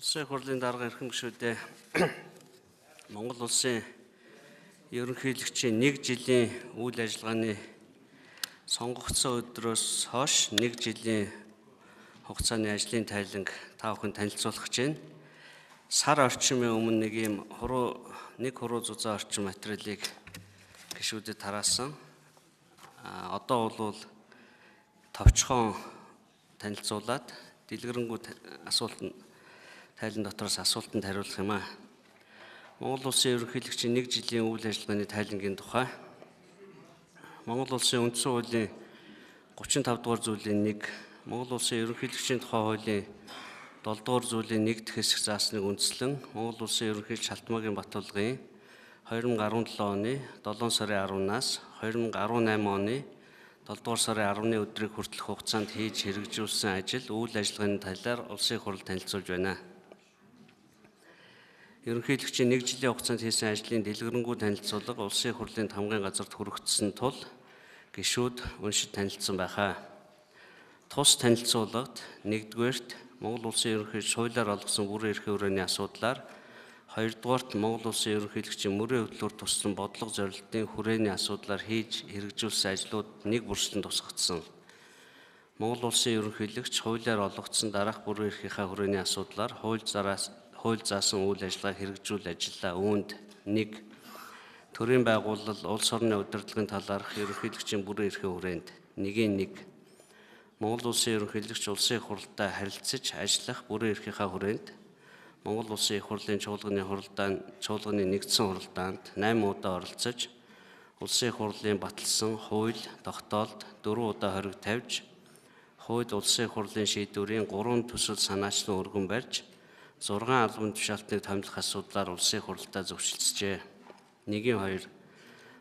Улсын хурлын дарга эрхэм гишүүдээ Монгол улсын ерөнхийлөгчийн 1 жилийн үйл ажиллагааны сонгогдсон өдрөөс хойш 1 жилийн хугацааны ажлын тайланг та бүхэн танилцуулах гэж байна. Сар орчмын өмнө нэг ийм хуруу зузаан орчим материалыг гишүүдэд тараасан. Одоо бол товчхон танилцуулаад дэлгэрэнгүй тайлан дотроос асуултанд хариулах юм аа. Монгол улсын ерөнхийлөгчийн 1 жилийн үйл ажиллагааны тайлангийн тухай Монгол улсын үндсэн хуулийн 35 дугаар зүйлийн 1, Монгол улсын ерөнхийлөгчийн тухай хуулийн 7 дугаар зүйлийн 1 дэх хэсэг заасныг үндэслэн Монгол улсын ерөнхийлөгч Халтмаагийн Баттулгын 2017 оны 7 сарын 10-наас 2018 оны 7 дугаар сарын 10-ны өдрийг хүртэлх хугацаанд хийж хэрэгжүүлсэн ажил, үйл ажиллагааны талаар улсын хурл танилцуулж байна. Ерөнхийлөгчийн 1 жилийн хугацаанд хийсэн ажлын дэлгэрэнгүй танилцуулга улсын хурлын хамгийн газарт хүрэгдсэн тул гишүүд уншиж танилцсан байхаа. Тус танилцуулгад 1-р Монгол улсын ерөнхийлөгч хуулиар олгосон бүрэн эрхийн хүрээний асуудлаар, 2-р Монгол улсын ерөнхийлөгчийн мөрийн хөтлөөр туслан бодлого зорилтын хүрээний асуудлаар хийж хэрэгжүүлсэн ажлууд нэг бүрслэн тусгагдсан. Монгол улсын ерөнхийлөгч хуулиар олгогдсон дараах бүрэн эрхийнхаа хүрээний асуудлаар хууль заасан үйл ажиллагаа хэрэгжүүл ажиллаа. Үүнд 1. Төрийн байгууллал, улс орны удирдлагын талаарх ерөнхийлөгчийн бүрэн эрхийн хүрээнд 1-1. Монгол улсын ерөнхийлөгч улсын их хурлтай харилцаж ажиллах бүрэн эрхийнхаа хүрээнд Монгол улсын их хурлын чуулганы нэгдсэн хуралдаанд 8 удаа оролцож, улсын их хурлын баталсан хууль, тогтоолд 4 удаа хориг тавьж, хууль улсын их хурлын шийдвэрийн 3 төсөл санаачлан өргөн барьж, 6 албан тушаалтныг томилох асуудлаар улсын их хурлаа зөвшөлдсөжээ. 1-2.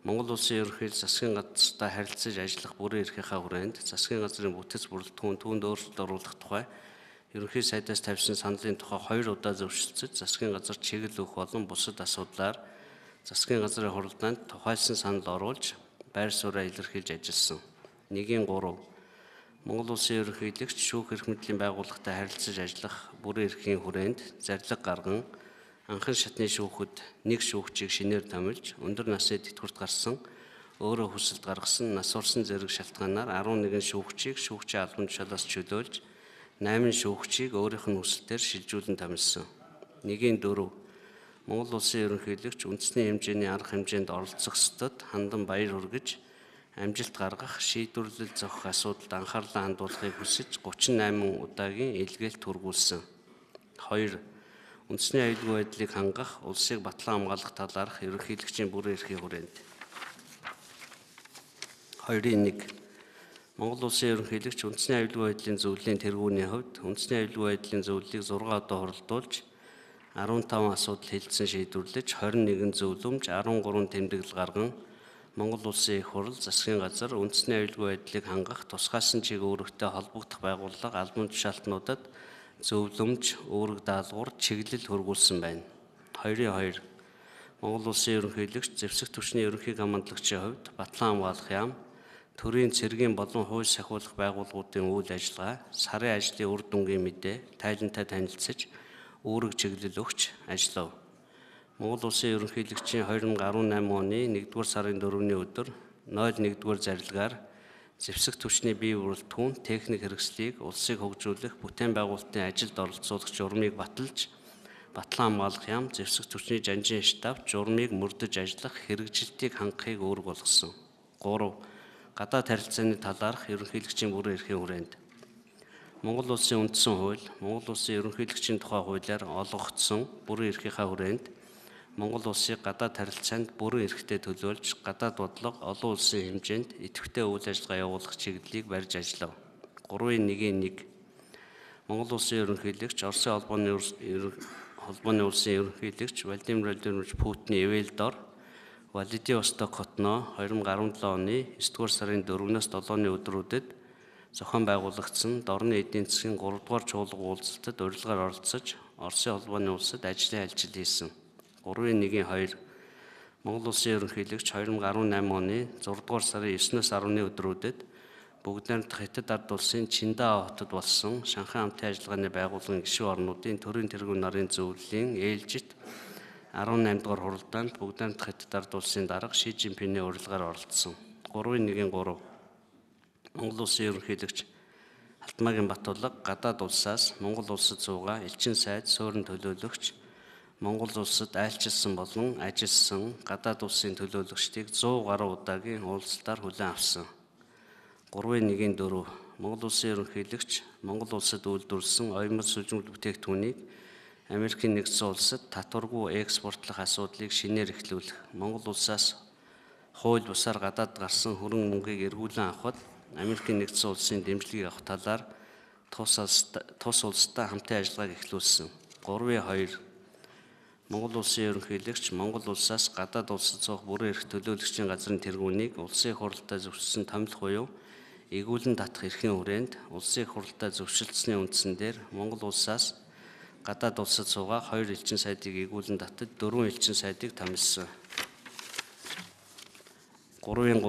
Монгол улсын ерөнхийлөгч засгийн газартай харилцаж ажиллах бүрэн эрхийнхаа хүрээнд засгийн газрын бүтэц бүрэлдэхүүн түүнд өөрчлөлт оруулах тухай ерөнхий сайдаас тавьсан саналын тухай 2 удаа зөвшөлдсөж, засгийн газар чиглэл өгөх болон бусад асуудлаар засгийн газрын хуралдаанд тухайлсан санал оруулж, байр сууриа илэрхийлж ажилласан. 1-3. Монгол улсын ерөнхийлөгч шүүх эрх мэдлийн байгууллагатай харилцаж ажиллах бүрэн эрхийн хүрээнд зарлиг гарган, анхан шатны шүүхэд нэг шүүгчийг шинээр томилж, өндөр насны тэтгэврт гарсан, өөрөө хүсэлт гаргасан, нас урсан зэрэг шалтгаанаар 11 шүүгчийг шүүгчийн албан тушаалаас чөлөөлж, 8 шүүгчийг өөрийнх нь хүсэлтээр шилжүүлэн томилсон. 1-4. Монгол улсын ерөнхийлөгч үндэсний хэмжээний арга хэмжээнд оролцох ёстод хандан баяр хүргэж, амжилт гаргах, шийдвэрлэл зохих асуудалд анхаарлаа хандуулахыг хүсэж 38 удаагийн илгээлт хүргүүлсэн. 2. Үндэсний аюулгүй байдлыг хангах, улсыг батлан хамгаалах талаарх ерөнхийлөгчийн бүрэн эрхийн хүрээнд 2-1. Монгол улсын ерөнхийлөгч үндэсний аюулгүй байдлын зөвлөлийн тэргүүний хувьд үндэсний аюулгүй байдлын зөвлөлийг 6 удаа хуралдуулж, 15 асуудал хэлэлцэн шийдвэрлэж, 21 зөвлөмж, 13 тэмдэглэл гарган, Монгол улсын их хурл, засгийн газар, үндэсний аюулгүй байдлыг хангах, тусгайлсан чиг үүрэгтэй холбогдох байгууллага, албан тушаалтнуудад зөвлөмж, үүрэг даалгавар, чиглэл хөргүүлсэн байна. 2-2. Монгол улсын ерөнхийлөгч зэвсэг түвшний ерөнхий командлагчийн хувьд батлан хамгаалах яам, төрийн цэргийн болон хууль сахиулах байгууллагуудын үйл ажиллагаа, сарын ажлын үр дүнгийн мэдээ, тайлантай танилцаж, үүрэг чиглэл өгч ажиллав. Монгол улсын ерөнхийлөгчийн 2018 оны 1-р сарын 4-ний өдөр 01-р зарилгаар зэвсэг түвшний бие бүрэлдэхүүн, техник хэрэгслийг улсыг хөгжүүлэх бүтээн байгуулалтын ажилд оролцуулах журмыг баталж, батлан хамгаалах яам, зэвсэг түвшний жанжин штаб журмыг мөрдөж ажиллах хэрэгжилтийг хангахыг үүрэг болгосон. 3. Гадаад харилцааны талаарх ерөнхийлөгчийн бүрэн эрхийн хүрээнд Монгол улсын үндсэн хууль, Монгол улсын ерөнхийлөгчийн тухай хуулиар олгогдсон бүрэн эрхийнхаа хүрээнд Монгол улсыг гадаад харилцаанд бүрэн эрхтэй төлөөлж, гадаад бодлого олон улсын хэмжээнд идэвхтэй үйл ажиллагаа явуулах чиглэлийг барьж ажиллав. 3-1-1. Монгол улсын ерөнхийлөгч Оросын холбооны улсын ерөнхийлөгч Владимир Владимирович Путиний ивэл дор Владивосток хотноо 2017 оны 9-р сарын 4-өөс 7-ны өдрүүдэд зохион байгуулагдсан дорны эдийн засгийн 3-р чуулга уулзалтад урилгаар оролцож, Оросын холбооны улсад ажлын альжил хийсэн. 3-1-2. Монгол улсын ерөнхийлөгч 2018 оны 6-р сарын 9-өөс 10-ны өдрүүдэд бүгд найрамдах Хятад ард улсын Чиндао хотод болсон Шанхай хамтын ажиллагааны байгууллагын гишүүн орнуудын төрийн тэргүүн нарын зөвлөлийн ээлжит 18 дугаар хуралдаанд бүгд найрамдах Хятад ард улсын дарга Ши Жинпиний урилгаар оролцсон. 3-1-3 Монгол улсын ерөнхийлөгч Алтмаагийн Батулга гадаад улсаас Монгол улсад суугаа элчин сайд суурин төлөөлөгч Монгол улсад айлчилсан болон ажилласан гадаад улсын төлөөлөгчдийг 100 гаруй удаагийн уулзалтаар хүлээн авсан. 3-1-4 Монгол улсын ерөнхийлөгч Монгол улсад үйлдвэрлэсэн оюмл сүлжмэл бүтээгдэхүүнийг Америкийн нэгдсэн улсад татваргүй экспортлох асуудлыг шинээр эхлүүлэх, Монгол улсаас хууль бусаар гадаад гарсан хөрөн мөнгийг эргүүлэн авахд Америкийн нэгдсэн улсын дэмжлэгийг авах талаар тус улстай хамтын ажиллагааг эхлүүлсэн. 3-2 Монгол улсын ерөнхийлөгч Монгол улсаас гадаад улсад суух бүрэн эрх төлөөлөгчийн газрын тэргүүнийг улсын их хурлаар зөвшөөрсөн томилох буюу эгүүлэн татах эрхийн хүрээнд улсын их хурлаар зөвшөөрсөний үндсэн дээр Монгол улсаас гадаад улсад суугаа 2 элчин сайдыг эгүүлэн татаж 4 элчин сайдыг томилсон. 3-3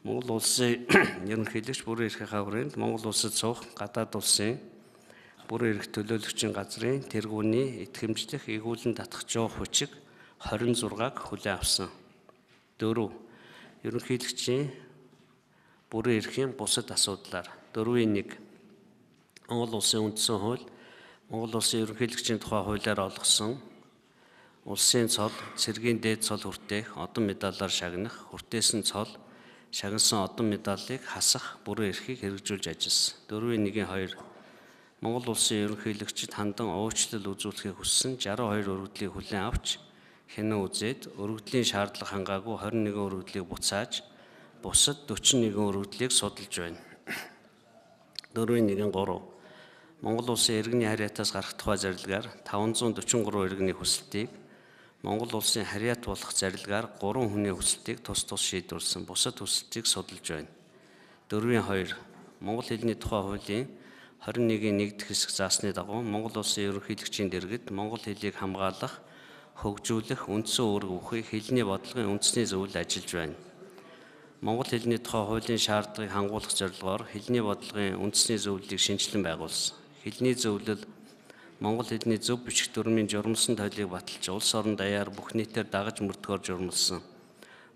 Монгол улсын ерөнхийлөгч бүрэн эрхийнхаа хүрээнд Монгол улсад суух гадаад улсын бүрэн эрх төлөөлөгчийн газрын тэргүүний итгэмжлэх эгүүлэн татах жоо хүчиг 26-г хүлээн авсан. 4 Ерөнхийлөгчийн бүрэн эрхийн бусад асуудлаар 4-1 Монгол улсын үндсэн хууль Монгол улсын ерөнхийлөгчийн тухай хуулиар олгосон улсын цол, цэргийн дээд цол хүртээх одон медалаар шагнах, хүртээсэн цол, шагнасан одон медалыг хасах бүрэн эрхийг хэрэгжүүлж ажилласан. 4-1-2 Монгол улсын ерөнхийлөгчид хандан уучлал үзүүлэхийг хүссэн 62 өргөдлийг хүлээн авч хянан үзээд өргөдлийн шаардлага хангаагүй 21 өргөдлийг буцааж бусад 41 өргөдлийг судалж байна. 4-1-3 Монгол улсын иргэний харьяатаас гарах тухай зарилгаар 543 иргэний хүсэлтийг Монгол улсын харьяат болох зарилгаар 3 хүний хүсэлтийг тус шийдвэрлсэн. Бусад хүсэлтийг судалж байна. 4-2 Монгол хэлний тухай хуулийн 21-ийн 1-р хэсэг заасны дагуу Монгол улсын ерөнхийлөгчийн дэргэд Монгол хэлийг хамгаалах, хөгжүүлэх үндсэн үүрэг өгөхийг хэлний бодлогын үндэсний зөвлөл ажиллаж байна. Монгол хэлний тухай хуулийн шаардлагыг хангуулах зорилгоор хэлний бодлогын үндэсний зөвлөлийг шинжилэн байгуулсан. Хэлний зөвлөл Монгол хэлний зөв бичих дүрмийн журмалсан тойлыг баталж улс орон даяар бүх нийтээр дагаж мөрдөхөөр журмалсан.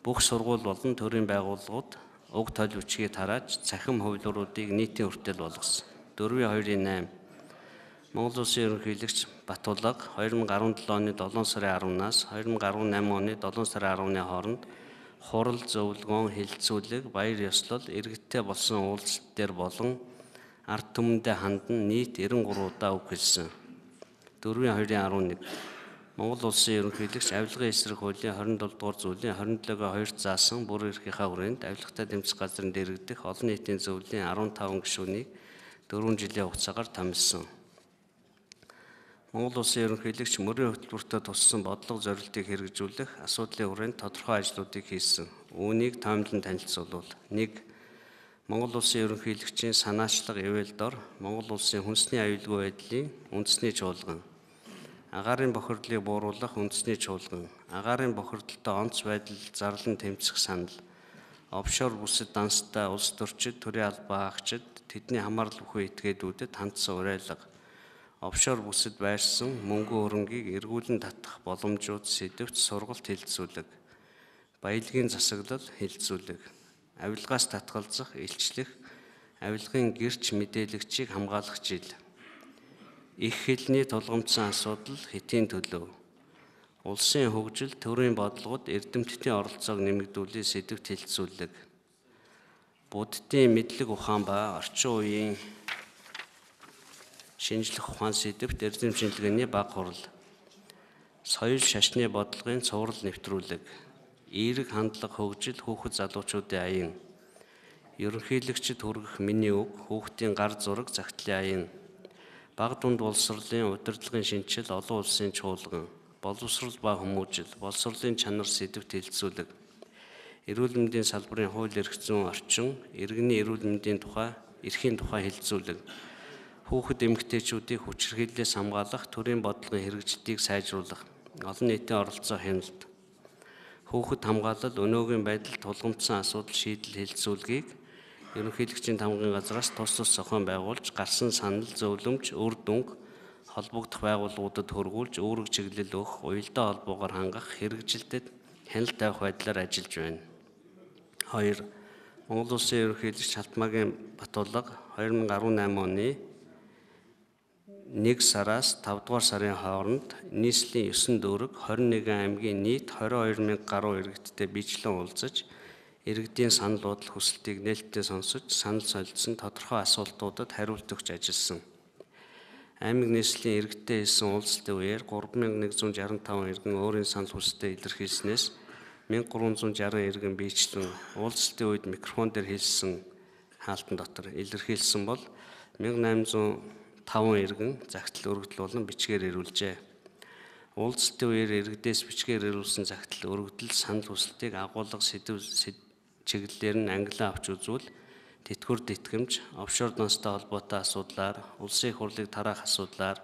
Бүх сургууль болон төрийн байгууллагууд уг тойл бичгийг тарааж цахим хувилбаруудыг нийтийн хүртэл болгосон. 4-2-8 Монгол улсын ерөнхийлөгч Батулга 2017 оны 7 сарын 10-наас 2018 оны 7 сарын 10-ны хооронд хурал, зөвлөгөөн, хилцүүлэг, баяр ёслол, иргэдтэй болсон уулзалт дээр болон ард түмэндээ хандан нийт 93 удаа үг хэлсэн. 4-2-11 Монгол улсын ерөнхийлөгч авилгын эсрэг хуулийн 27 дугаар зүйлийн 27-г 2 заасан бүрэн эрхийнхаа хүрээнд авилгатай тэмцэх газрын дэргэдэх олон нийтийн зөвлөлийн 15 гишүүнийг 4 жилийн хугацаагаар томилсон. Монгол улсын ерөнхийлөгч мөрийн хөтөлбөртөө туссан бодлого зорилтыг хэрэгжүүлэх асуудлын хүрээнд тодорхой ажлуудыг хийсэн. Үүнийг тоомлон танилцуулбал 1. Монгол улсын ерөнхийлөгчийн санаачлага ивэл дор Монгол улсын хүнсний аюулгүй байдлын үндэсний чуулган, агаарын бохирдлыг бууруулах үндэсний чуулган, агаарын бохирдолтой онц байдал зарлан тэмцэх санал, офшор бүсэд данстай улс төрчид, төрийн албаа агчид, тэдний хамаарал бүхий этгээдүүдэд хандсан уриалга, офшор бүсэд байрсан мөнгө хөрөнгийг эргүүлэн татах боломжууд сэдвт сургалт хэлэлцүүлэг, баялагын засаглал хэлэлцүүлэг, авилгаас татгалзах, илчлэх, авилгын гэрч мэдээлэгчийг хамгаалах жил, их хэлний тулгамдсан асуудал хэтийн төлөв, улсын хөгжил, төрийн бодлогод эрдэмтдийн оролцоог нэмэгдүүлэх сэдвт хэлэлцүүлэг, буддын мэдлэг ухаан ба орчин үеийн шинжлэх ухаан сэдвт эрдэм шинжилгээний бага хурал, соёл шашны бодлогын цуврал нэвтрүүлэг, эерэг хандлага хөгжил хүүхэд залуучуудын аян, ерөнхийлөгчд хүргэх миний үг, хүүхдийн гар зураг загтлын аян, бага дунд боловсролын удирдлагын шинжил олон улсын чуулган, боловсрол ба хүмүүжил, боловсролын чанар сэдвт хэлэлцүүлэг, эрүүл мэндийн салбарын хууль эрх зүйн орчин, иргэний эрүүл мэндийн тухай, эрхийн тухай хэлэлцүүлэг, хүүхэд эмэгтэйчүүдийг хүчирхийллээс хамгаалах төрийн бодлогын хэрэгжилтийг сайжруулах, олон нийтийн оролцоо хяналт, Хүүхэд хамгаалал, өнөөгийн байдал тулгымдсан асуудал шийдэл хэлэлцүүлгийг ерөнхийлөгчийн тамгын газраас тус зохион байгуулж, гарсан санал, зөвлөмж, үр дүнг холбогдох байгууллагуудад хөргүүлж, үүрэг чиглэл өгөх, уялдаа холбоогоор хангах, хэрэгжилтэд хяналт тавих байдлаар ажиллаж байна. 2. Монгол Улсын ерөнхийлөгч Халтмаагийн Батулга 2018 оны 1 сараас 5 дугаар сарын хооронд нийслэлийн 9 дүүрэг 21 аймгийн нийт 22,000 гаруй иргэдтэй биечлэн уулзаж, иргэдийн санал бодол хүсэлтийг нээлттэй сонсож, санал солилцсон тодорхой асуултуудад хариулт өгч ажилласан. Аймаг нийслэлийн иргэдтэй хийсэн уулзалтын үеэр 3,165 иргэн өөрийн санал хүсэлтээ илэрхийлснээс 1,360 иргэн биечлэн уулзалтын үед микрофон дээр хэлсэн хаалтан дотор илэрхийлсэн бол 1,805 иргэн загтал өргөдөл болон бичгээр ирүүлжээ. Уулзалтын үеэр иргэдээс бичгээр ирүүлсэн загтал өргөдөл санал хүсэлтийг агуулга сэдв чиглэлээр нь ангилан авч үзвэл тэтгэвэр тэтгэмж, офшор данстай холбоотой асуудлаар, улсын их хурлыг тараах асуудлаар,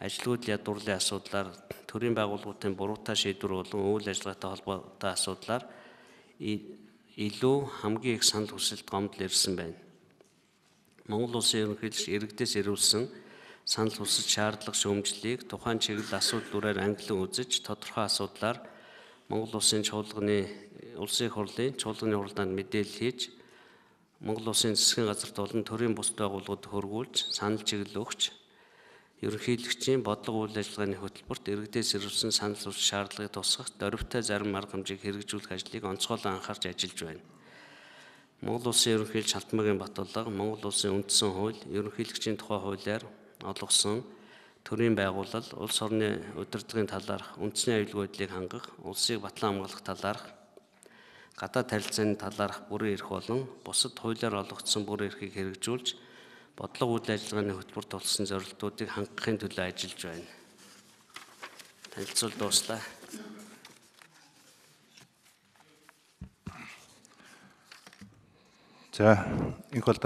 ажилгүйд ядуурлын асуудлаар, төрийн байгууллагуудын буруутай шийдвэр болон үйл ажиллагаатай холбоотой асуудлаар илүү хамгийн их санал хүсэлт гомдол ирсэн байна. Монгол Улсын ерөнхийлөгч иргэдээс ирүүлсэн санал хүсэлт шаардлага шүүмжлэлийг тухайн чиглэл асуудал бүрээр ангилан үзэж, тодорхой асуудлаар Монгол Улсын Улсын их хурлын чуулганы хуралдаанд мэдээлэл хийж, Монгол Улсын засгийн газарт болон төрийн бусад байгууллагууд хөргүүлж, санал чиглэл өгч, ерөнхийлөгчийн бодлого үйл ажиллагааны хөтөлбөрт иргэдээс ирүүлсэн санал хүсэлт шаардлагыг тусгах дөрвтэй зарим арга хэмжээг хэрэгжүүлэх ажлыг онцгойлон анхаарч ажиллаж байна. Монгол Улсын ерөнхийлөгч Халтмаагийн Батулга, Монгол Улсын үндсэн хууль, ерөнхийлөгчийн тухай хуулиар олгосон төрийн байгууллал, улс орны удирдлагын талаарх үндэсний аюулгүй байдлыг хангах, улсыг батлан хамгаалах талаарх, гадаад харилцааны талаарх бүрэн эрх болон бусад хуулиар олгогдсон бүрэн эрхийг хэрэгжүүлж, бодлого үйл ажиллагааны хөтөлбөрт болсон зорилтуудыг хангахын төлөө ажиллаж байна. Танилцуул дууслаа. За, энэ бол